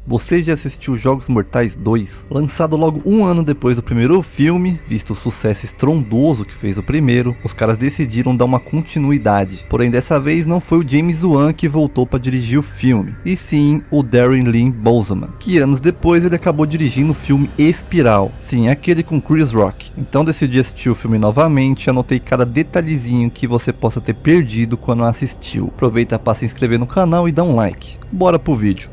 Você já assistiu Jogos Mortais 2? Lançado logo um ano depois do primeiro filme, visto o sucesso estrondoso que fez o primeiro, os caras decidiram dar uma continuidade. Porém, dessa vez não foi o James Wan que voltou para dirigir o filme, e sim o Darren Lynn Bousman, que anos depois ele acabou dirigindo o filme Espiral, sim, aquele com Chris Rock. Então decidi assistir o filme novamente e anotei cada detalhezinho que você possa ter perdido quando assistiu. Aproveita para se inscrever no canal e dá um like. Bora pro vídeo.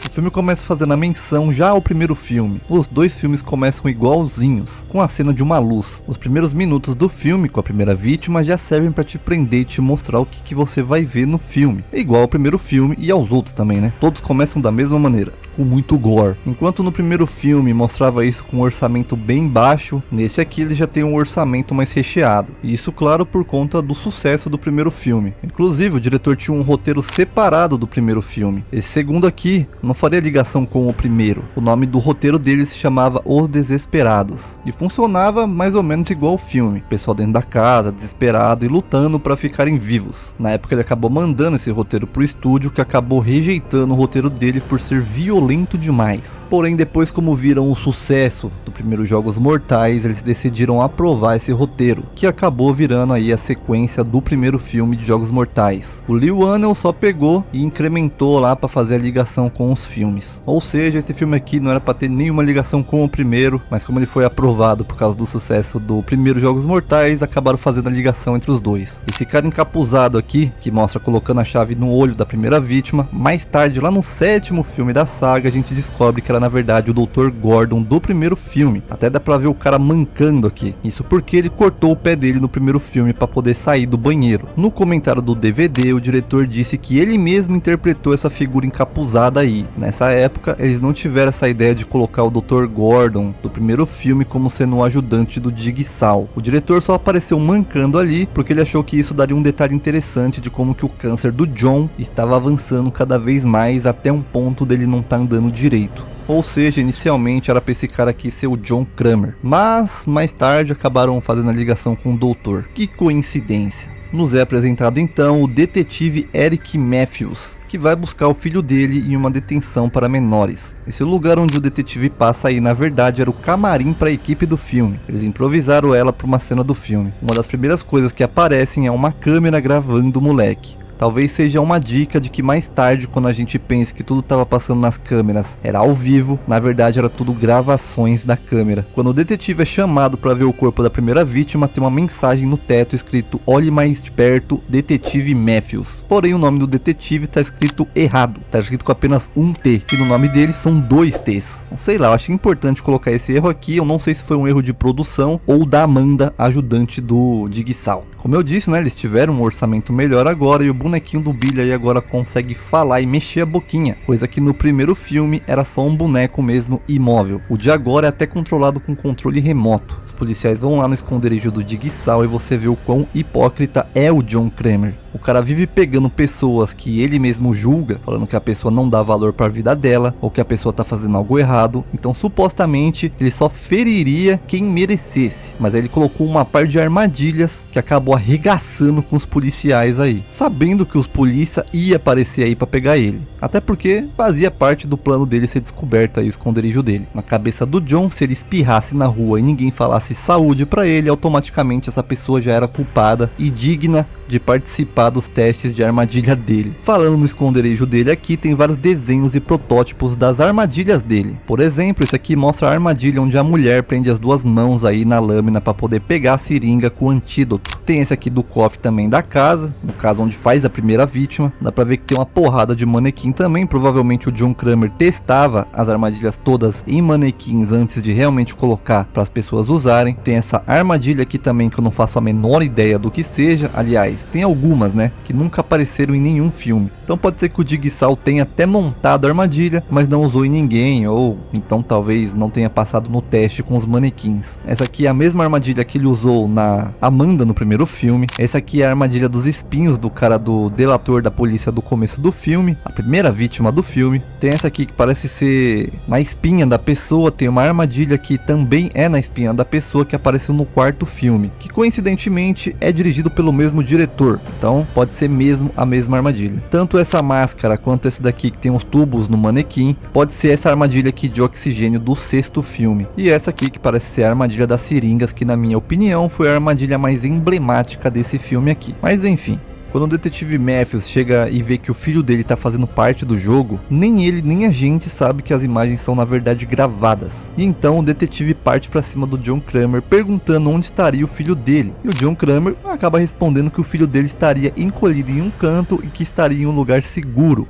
O filme começa fazendo a menção já ao primeiro filme. Os dois filmes começam igualzinhos, com a cena de uma luz. Os primeiros minutos do filme, com a primeira vítima, já servem para te prender e te mostrar o que você vai ver no filme. É igual ao primeiro filme e aos outros também, né? Todos começam da mesma maneira, com muito gore. Enquanto no primeiro filme mostrava isso com um orçamento bem baixo, nesse aqui ele já tem um orçamento mais recheado. E isso, claro, por conta do sucesso do primeiro filme. Inclusive, o diretor tinha um roteiro separado do primeiro filme. Esse segundo aqui não faria ligação com o primeiro. O nome do roteiro dele se chamava Os Desesperados e funcionava mais ou menos igual ao filme. O pessoal dentro da casa, desesperado e lutando para ficarem vivos. Na época ele acabou mandando esse roteiro pro estúdio, que acabou rejeitando o roteiro dele por ser violento demais. Porém, depois, como viram o sucesso do primeiro Jogos Mortais, eles decidiram aprovar esse roteiro, que acabou virando aí a sequência do primeiro filme de Jogos Mortais. O Leigh Whannell só pegou e incrementou lá para fazer a ligação com os filmes. Ou seja, esse filme aqui não era para ter nenhuma ligação com o primeiro, mas como ele foi aprovado por causa do sucesso do primeiro Jogos Mortais, acabaram fazendo a ligação entre os dois. Esse cara encapuzado aqui, que mostra colocando a chave no olho da primeira vítima, mais tarde, lá no sétimo filme da saga, a gente descobre que era na verdade o Dr. Gordon do primeiro filme. Até dá pra ver o cara mancando aqui. Isso porque ele cortou o pé dele no primeiro filme para poder sair do banheiro. No comentário do DVD, o diretor disse que ele mesmo interpretou essa figura encapuzada aí. Nessa época, eles não tiveram essa ideia de colocar o Dr. Gordon do primeiro filme como sendo um ajudante do Jigsaw. O diretor só apareceu mancando ali porque ele achou que isso daria um detalhe interessante de como que o câncer do John estava avançando cada vez mais até um ponto dele não estar andando direito. Ou seja, inicialmente era pra esse cara aqui ser o John Kramer, mas mais tarde acabaram fazendo a ligação com o doutor. Que coincidência! Nos é apresentado então o detetive Eric Matthews, que vai buscar o filho dele em uma detenção para menores. Esse lugar onde o detetive passa aí, na verdade, era o camarim para a equipe do filme. Eles improvisaram ela para uma cena do filme. Uma das primeiras coisas que aparecem é uma câmera gravando o moleque. Talvez seja uma dica de que mais tarde, quando a gente pensa que tudo estava passando nas câmeras era ao vivo, na verdade era tudo gravações da câmera. Quando o detetive é chamado para ver o corpo da primeira vítima, tem uma mensagem no teto escrito: "Olhe mais de perto, detetive Matthews". Porém, o nome do detetive está escrito errado, está escrito com apenas um T, e no nome dele são dois T's. Não sei lá, eu achei importante colocar esse erro aqui. Eu não sei se foi um erro de produção ou da Amanda, ajudante do Jigsaw. Como eu disse, né, eles tiveram um orçamento melhor agora e o bonequinho do Billy aí agora consegue falar e mexer a boquinha, coisa que no primeiro filme era só um boneco mesmo imóvel. O de agora é até controlado com controle remoto. Os policiais vão lá no esconderijo do Jigsaw e você vê o quão hipócrita é o John Kramer. O cara vive pegando pessoas que ele mesmo julga, falando que a pessoa não dá valor para a vida dela, ou que a pessoa tá fazendo algo errado. Então supostamente ele só feriria quem merecesse, mas aí ele colocou uma par de armadilhas que acabou arregaçando com os policiais aí, sabendo que os polícia ia aparecer aí para pegar ele. Até porque fazia parte do plano dele ser descoberto aí o esconderijo dele. Na cabeça do John, se ele espirrasse na rua e ninguém falasse saúde para ele, automaticamente essa pessoa já era culpada e digna de participar dos testes de armadilha dele. Falando no esconderijo dele aqui, tem vários desenhos e protótipos das armadilhas dele. Por exemplo, esse aqui mostra a armadilha onde a mulher prende as duas mãos aí na lâmina para poder pegar a seringa com o antídoto. Tem esse aqui do cofre também da casa, no caso onde faz a primeira vítima. Dá pra ver que tem uma porrada de manequim também. Provavelmente o John Kramer testava as armadilhas todas em manequins antes de realmente colocar para as pessoas usarem. Tem essa armadilha aqui também que eu não faço a menor ideia do que seja. Aliás, tem algumas, né, que nunca apareceram em nenhum filme. Então pode ser que o Jigsaw tenha até montado a armadilha, mas não usou em ninguém, ou então talvez não tenha passado no teste com os manequins. Essa aqui é a mesma armadilha que ele usou na Amanda no primeiro filme. Essa aqui é a armadilha dos espinhos do cara do delator da polícia do começo do filme, a primeira vítima do filme. Tem essa aqui que parece ser na espinha da pessoa. Tem uma armadilha que também é na espinha da pessoa, que apareceu no quarto filme, que coincidentemente é dirigido pelo mesmo diretor protetor, então pode ser mesmo a mesma armadilha. Tanto essa máscara quanto esse daqui que tem os tubos no manequim, pode ser essa armadilha aqui de oxigênio do sexto filme. E essa aqui que parece ser a armadilha das seringas, que na minha opinião foi a armadilha mais emblemática desse filme aqui. Mas enfim. Quando o detetive Matthews chega e vê que o filho dele está fazendo parte do jogo, nem ele nem a gente sabe que as imagens são na verdade gravadas. E então o detetive parte para cima do John Kramer perguntando onde estaria o filho dele. E o John Kramer acaba respondendo que o filho dele estaria encolhido em um canto e que estaria em um lugar seguro.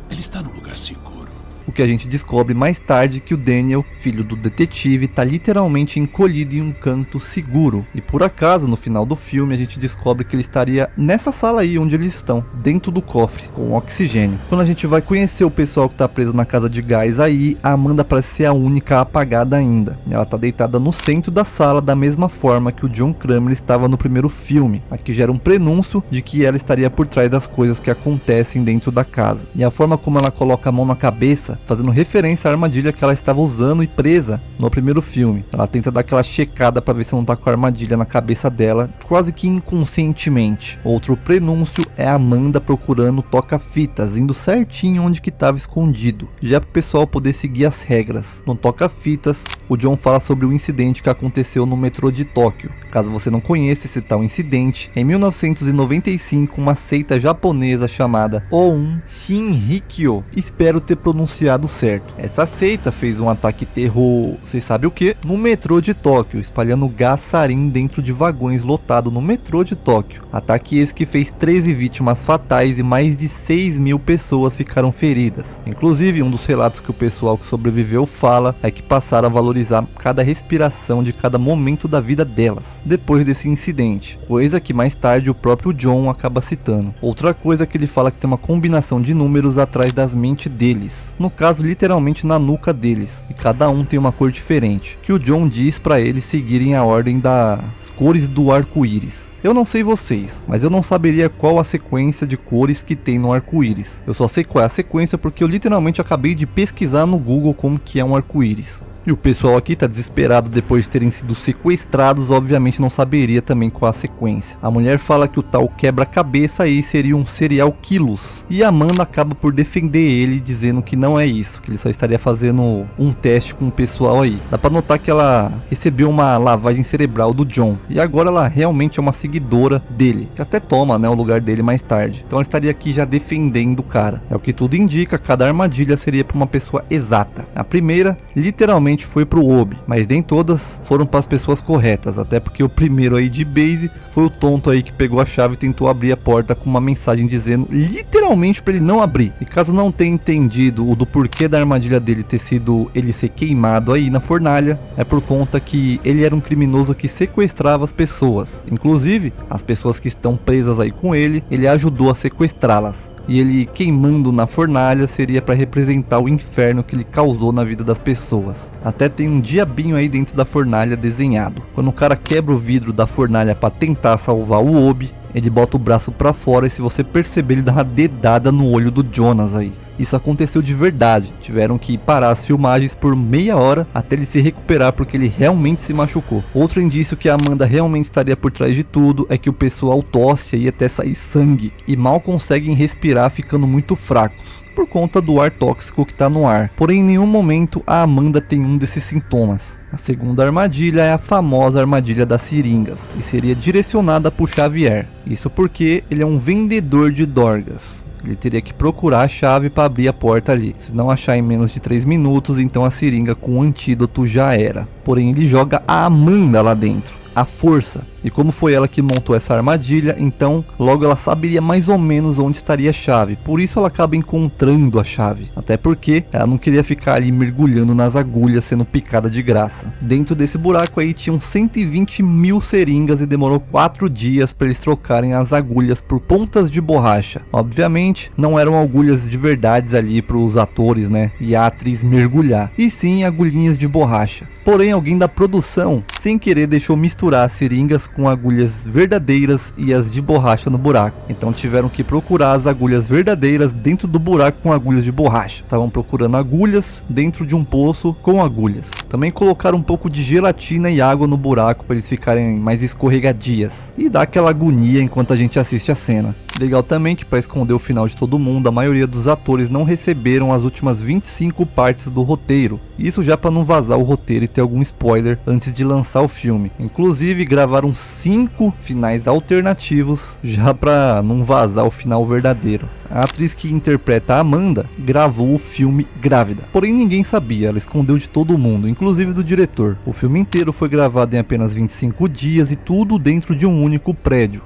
Ele está num lugar seguro. O que a gente descobre mais tarde que o Daniel, filho do detetive, tá literalmente encolhido em um canto seguro. E por acaso, no final do filme, a gente descobre que ele estaria nessa sala aí onde eles estão, dentro do cofre, com oxigênio. Quando a gente vai conhecer o pessoal que tá preso na casa de gás aí, a Amanda parece ser a única apagada ainda. E ela tá deitada no centro da sala da mesma forma que o John Kramer estava no primeiro filme. Aqui gera um prenúncio de que ela estaria por trás das coisas que acontecem dentro da casa. E a forma como ela coloca a mão na cabeça, fazendo referência à armadilha que ela estava usando e presa no primeiro filme. Ela tenta dar aquela checada para ver se não tá com a armadilha na cabeça dela, quase que inconscientemente. Outro prenúncio é a Amanda procurando o toca-fitas, indo certinho onde que estava escondido, já para o pessoal poder seguir as regras. No toca-fitas, o John fala sobre o incidente que aconteceu no metrô de Tóquio. Caso você não conheça esse tal incidente, em 1995 uma seita japonesa chamada Oun Shinrikyo, espero ter pronunciado certo. Essa seita fez um ataque terror, vocês sabem o que? No metrô de Tóquio, espalhando gás sarin dentro de vagões lotados no metrô de Tóquio. Ataque esse que fez 13 vítimas fatais e mais de 6.000 pessoas ficaram feridas. Inclusive, um dos relatos que o pessoal que sobreviveu fala é que passaram a valorizar cada respiração de cada momento da vida delas, depois desse incidente, coisa que mais tarde o próprio John acaba citando. Outra coisa que ele fala que tem uma combinação de números atrás das mentes deles. No caso, literalmente na nuca deles, e cada um tem uma cor diferente, que o John diz para eles seguirem a ordem das cores do arco-íris. Eu não sei vocês, mas eu não saberia qual a sequência de cores que tem no arco-íris. Eu só sei qual é a sequência porque eu literalmente acabei de pesquisar no Google como que é um arco-íris. E o pessoal aqui tá desesperado depois de terem sido sequestrados, obviamente não saberia também qual a sequência. A mulher fala que o tal quebra-cabeça aí seria um serial killers. E a Amanda acaba por defender ele, dizendo que não é isso, que ele só estaria fazendo um teste com o pessoal aí. Dá pra notar que ela recebeu uma lavagem cerebral do John. E agora ela realmente é uma seguidora dele, que até toma, né, o lugar dele mais tarde. Então ela estaria aqui já defendendo o cara. É o que tudo indica, cada armadilha seria pra uma pessoa exata. A primeira, literalmente, foi pro Obi, mas nem todas foram para as pessoas corretas, até porque o primeiro aí de base foi o tonto aí que pegou a chave e tentou abrir a porta com uma mensagem dizendo literalmente para ele não abrir. E caso não tenha entendido o do porquê da armadilha dele ter sido ele ser queimado aí na fornalha, é por conta que ele era um criminoso que sequestrava as pessoas, inclusive as pessoas que estão presas aí com ele, ele ajudou a sequestrá-las. E ele queimando na fornalha seria para representar o inferno que ele causou na vida das pessoas. Até tem um diabinho aí dentro da fornalha desenhado. Quando o cara quebra o vidro da fornalha para tentar salvar o Obi, ele bota o braço para fora e se você perceber ele dá uma dedada no olho do Jonas aí. Isso aconteceu de verdade, tiveram que parar as filmagens por meia hora até ele se recuperar porque ele realmente se machucou. Outro indício que a Amanda realmente estaria por trás de tudo é que o pessoal tosse e até sair sangue e mal conseguem respirar ficando muito fracos por conta do ar tóxico que está no ar. Porém, em nenhum momento a Amanda tem um desses sintomas. A segunda armadilha é a famosa armadilha das seringas e seria direcionada para o Xavier. Isso porque ele é um vendedor de dorgas. Ele teria que procurar a chave para abrir a porta ali. Se não achar em menos de 3 minutos, então a seringa com o antídoto já era. Porém, ele joga a Amanda lá dentro, à força. E como foi ela que montou essa armadilha, então logo ela saberia mais ou menos onde estaria a chave. Por isso ela acaba encontrando a chave. Até porque ela não queria ficar ali mergulhando nas agulhas sendo picada de graça. Dentro desse buraco aí tinham 120.000 seringas e demorou 4 dias para eles trocarem as agulhas por pontas de borracha. Obviamente não eram agulhas de verdade ali para os atores, né, e a atriz mergulhar. E sim agulhinhas de borracha. Porém alguém da produção sem querer deixou misturar seringas com agulhas verdadeiras e as de borracha no buraco. Então tiveram que procurar as agulhas verdadeiras dentro do buraco com agulhas de borracha. Estavam procurando agulhas dentro de um poço com agulhas. Também colocaram um pouco de gelatina e água no buraco para eles ficarem mais escorregadias e dar aquela agonia enquanto a gente assiste a cena. Legal também que, para esconder o final de todo mundo, a maioria dos atores não receberam as últimas 25 partes do roteiro. Isso já para não vazar o roteiro e ter algum spoiler antes de lançar o filme. Inclusive gravaram 5 finais alternativos já para não vazar o final verdadeiro. A atriz que interpreta a Amanda gravou o filme grávida, porém ninguém sabia, ela escondeu de todo mundo, inclusive do diretor. O filme inteiro foi gravado em apenas 25 dias e tudo dentro de um único prédio.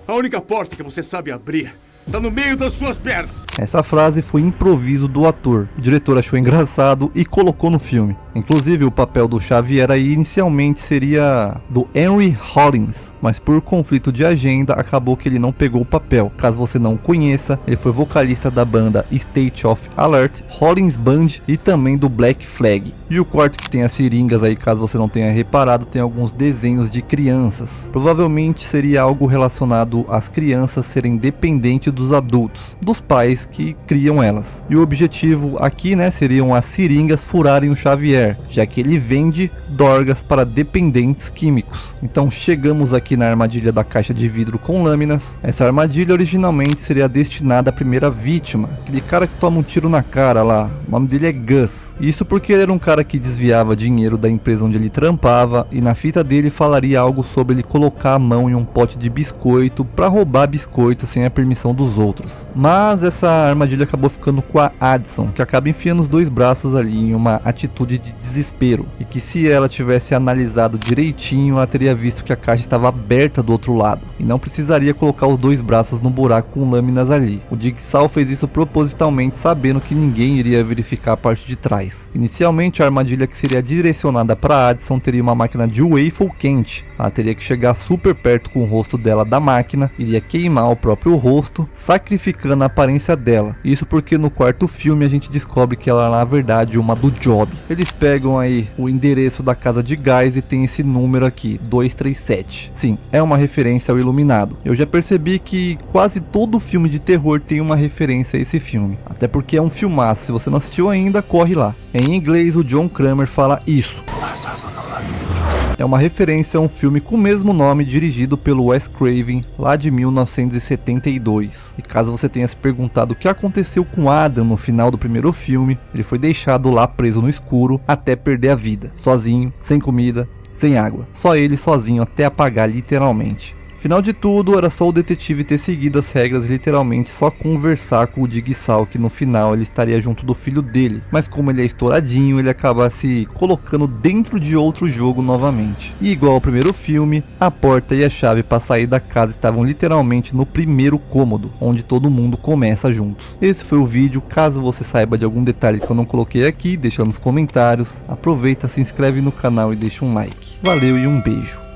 A única porta que você sabe abrir tá no meio das suas pernas. Essa frase foi improviso do ator. O diretor achou engraçado e colocou no filme. Inclusive o papel do Xavier aí inicialmente seria do Henry Rollins, mas por conflito de agenda acabou que ele não pegou o papel. Caso você não o conheça, ele foi vocalista da banda State of Alert, Rollins Band e também do Black Flag. E o quarto que tem as seringas aí, caso você não tenha reparado, tem alguns desenhos de crianças. Provavelmente seria algo relacionado às crianças serem dependentes dos adultos, dos pais que criam elas. E o objetivo aqui, né, seriam as seringas furarem o Xavier, já que ele vende dorgas para dependentes químicos. Então chegamos aqui na armadilha da caixa de vidro com lâminas. Essa armadilha originalmente seria destinada à primeira vítima, aquele cara que toma um tiro na cara lá. O nome dele é Gus. Isso porque ele era um cara que desviava dinheiro da empresa onde ele trampava, e na fita dele falaria algo sobre ele colocar a mão em um pote de biscoito para roubar biscoito sem a permissão dos outros. Mas essa armadilha acabou ficando com a Addison, que acaba enfiando os dois braços ali em uma atitude de desespero, e que se ela tivesse analisado direitinho, ela teria visto que a caixa estava aberta do outro lado e não precisaria colocar os dois braços no buraco com lâminas ali. O Jigsaw fez isso propositalmente, sabendo que ninguém iria verificar a parte de trás. Inicialmente, a armadilha que seria direcionada para Addison teria uma máquina de waffle quente. Ela teria que chegar super perto com o rosto dela da máquina, iria queimar o próprio rosto, sacrificando a aparência dela. Isso porque no quarto filme a gente descobre que ela é na verdade uma do Job. Eles pegam aí o endereço da casa de gás e tem esse número aqui, 237. Sim, é uma referência ao Iluminado. Eu já percebi que quase todo filme de terror tem uma referência a esse filme, até porque é um filmaço. Se você não assistiu ainda, corre lá. Em inglês o John Kramer fala isso. É uma referência a um filme com o mesmo nome, dirigido pelo Wes Craven, lá de 1972. E caso você tenha se perguntado o que aconteceu com Adam no final do primeiro filme, ele foi deixado lá preso no escuro até perder a vida, sozinho, sem comida, sem água. Só ele sozinho até apagar, literalmente. Final de tudo, era só o detetive ter seguido as regras, literalmente só conversar com o Jigsaw, que no final ele estaria junto do filho dele. Mas como ele é estouradinho, ele acaba se colocando dentro de outro jogo novamente. E igual ao primeiro filme, a porta e a chave para sair da casa estavam literalmente no primeiro cômodo, onde todo mundo começa juntos. Esse foi o vídeo. Caso você saiba de algum detalhe que eu não coloquei aqui, deixa nos comentários. Aproveita, se inscreve no canal e deixa um like. Valeu e um beijo.